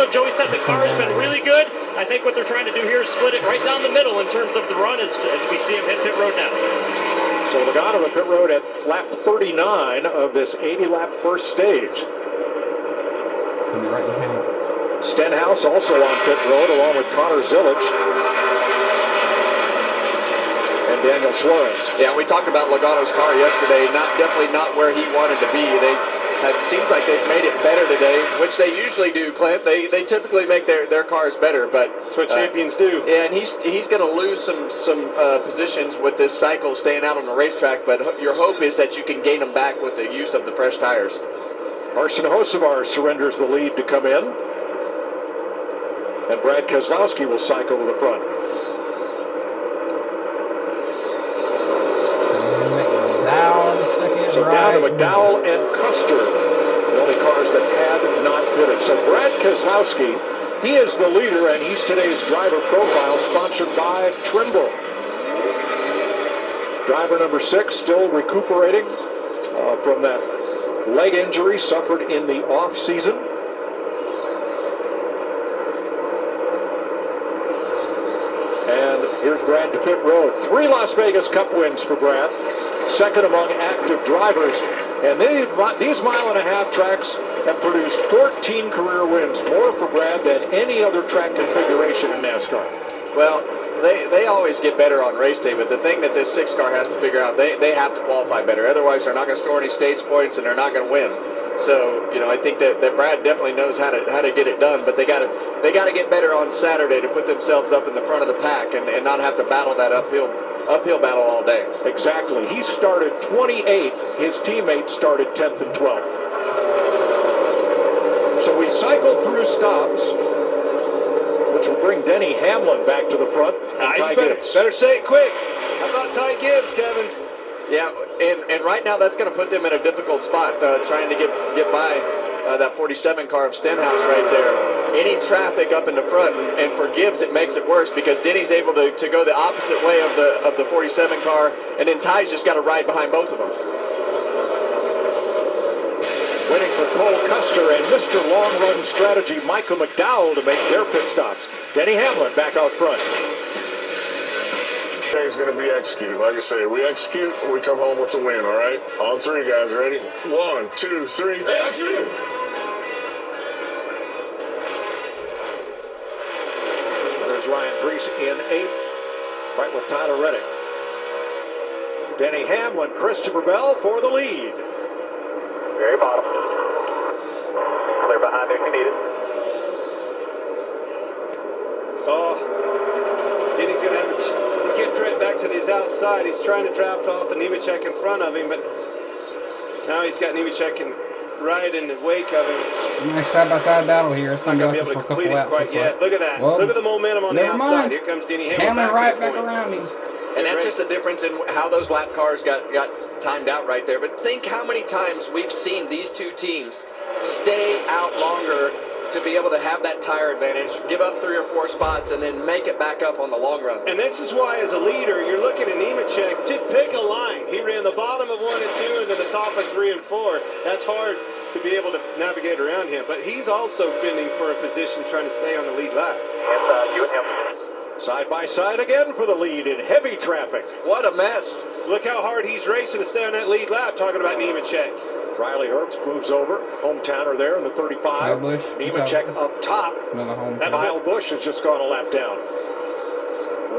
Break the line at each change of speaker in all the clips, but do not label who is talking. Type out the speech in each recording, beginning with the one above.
though Joey said the car has been really good, I think what they're trying to do here is split it right down the middle in terms of the run as we see him hit pit road now.
So Logano to pit road at lap 39 of this 80-lap first stage.
Right behind.
Stenhouse also on pit road along with Connor Zilic and Daniel Suarez.
Yeah, we talked about Logano's car yesterday. Definitely not where he wanted to be. It seems like they've made it better today, which they usually do, Clint. They typically make their cars better, but
that's what champions do.
Yeah, and he's going to lose some positions with this cycle staying out on the racetrack. But your hope is that you can gain them back with the use of the fresh tires.
Carson Hocevar surrenders the lead to come in, and Brad Keselowski will cycle to the front. So down to McDowell and Custer, the only cars that had not pitted. So Brad Keselowski, he is the leader, and he's today's driver profile, sponsored by Trimble. Driver number 6 still recuperating from that leg injury suffered in the off season. And here's Brad to pit road. 3 Las Vegas Cup wins for Brad. Second among active drivers. And these mile-and-a-half tracks have produced 14 career wins, more for Brad than any other track configuration in NASCAR.
Well, they always get better on race day, but the thing that this 6 car has to figure out, they have to qualify better. Otherwise, they're not going to store any stage points, and they're not going to win. So, I think that Brad definitely knows how to get it done, but they got to get better on Saturday to put themselves up in the front of the pack and not have to battle that uphill battle all day.
Exactly. He started 28th. His teammates started 10th and 12th. So we cycle through stops, which will bring Denny Hamlin back to the front.
You better say it quick. How about Ty Gibbs, Kevin?
Yeah, and right now that's going to put them in a difficult spot, trying to get by that 47 car of Stenhouse right there. Any traffic up in the front, and for Gibbs it makes it worse because Denny's able to go the opposite way of the 47 car, and then Ty's just got to ride behind both of them.
Waiting for Cole Custer and Mr. Long Run Strategy, Michael McDowell, to make their pit stops. Denny Hamlin back out front.
Everything's going to be executed. Like I say, we execute, we come home with a win, all right? On 3, guys, ready? 1, 2, 3, execute!
There's Ryan Preece in 8th, right with Tyler Reddick. Denny Hamlin, Christopher Bell for the lead.
Very bottom. Clear behind if you need it.
Denny's going to have he gets right back to his outside. He's trying to draft off a Nemechek in front of him, but now he's got Nemechek right in the wake of him.
Nice side-by-side battle here. It's not going to be able to
complete it quite yet. Look at that.
Whoa.
Look at the momentum on the outside. Here comes Denny Hamlin
right back around him.
And that's just the difference in how those lap cars got timed out right there. But think how many times we've seen these two teams stay out longer to be able to have that tire advantage, give up 3 or 4 spots, and then make it back up on the long run.
And this is why, as a leader, you're looking at Nemechek, just pick a line. He ran the bottom of 1 and 2 and then the top of 3 and 4. That's hard to be able to navigate around him. But he's also fending for a position, trying to stay on the lead lap.
You and him.
Side by side again for the lead in heavy traffic.
What a mess.
Look how hard he's racing to stay on that lead lap, talking about Nemechek.
Riley Herbst moves over. Hometowner there in the 35. Nemechek up top. Kyle Busch has just gone a lap down.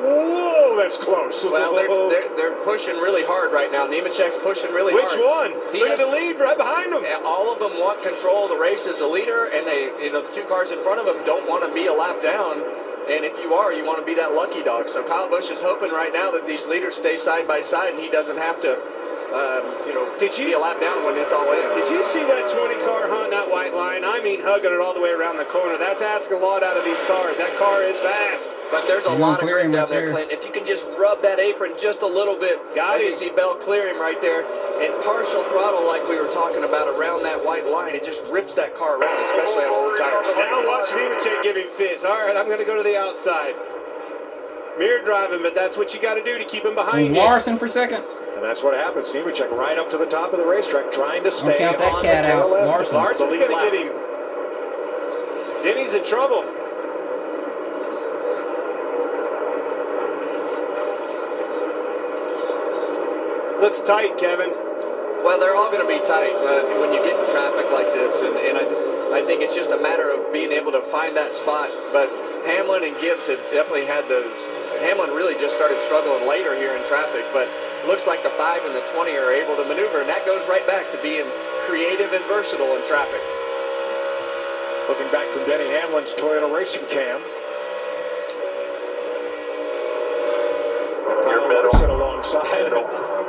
Whoa, that's close.
Well, they're pushing really hard right now. Nemechek's pushing really hard.
Which one? Look at the lead right behind him.
All of them want control of the race as a leader, and the 2 cars in front of them don't want to be a lap down. And if you are, you want to be that lucky dog. So Kyle Busch is hoping right now that these leaders stay side by side, and he doesn't have to be a lap down when it's all in.
Did you see that 20 car hunting that white line? I mean, hugging it all the way around the corner. That's asking a lot out of these cars. That car is fast.
But there's a lot of grip down there, Clint. If you can just rub that apron just a little bit, as you see Bell clear him right there, and partial throttle like we were talking about around that white line, it just rips that car around, especially on old tires.
Now watch Nemechek give him fits. All right, I'm going to go to the outside. Mirror driving, but that's what you got to do to keep him behind you.
Larson for second.
And that's what happens. Nemechek right up to the top of the racetrack, trying to stay
count that
on
cat
the tail
out.
end.
Larson's going to get him. Denny's in trouble. Looks tight, Kevin.
Well, they're all going to be tight when you get in traffic like this, and I think it's just a matter of being able to find that spot. But Hamlin and Gibbs have definitely had Hamlin really just started struggling later here in traffic, but looks like the 5 and the 20 are able to maneuver, and that goes right back to being creative and versatile in traffic.
Looking back from Denny Hamlin's Toyota Racing Cam. Kyle Larson alongside.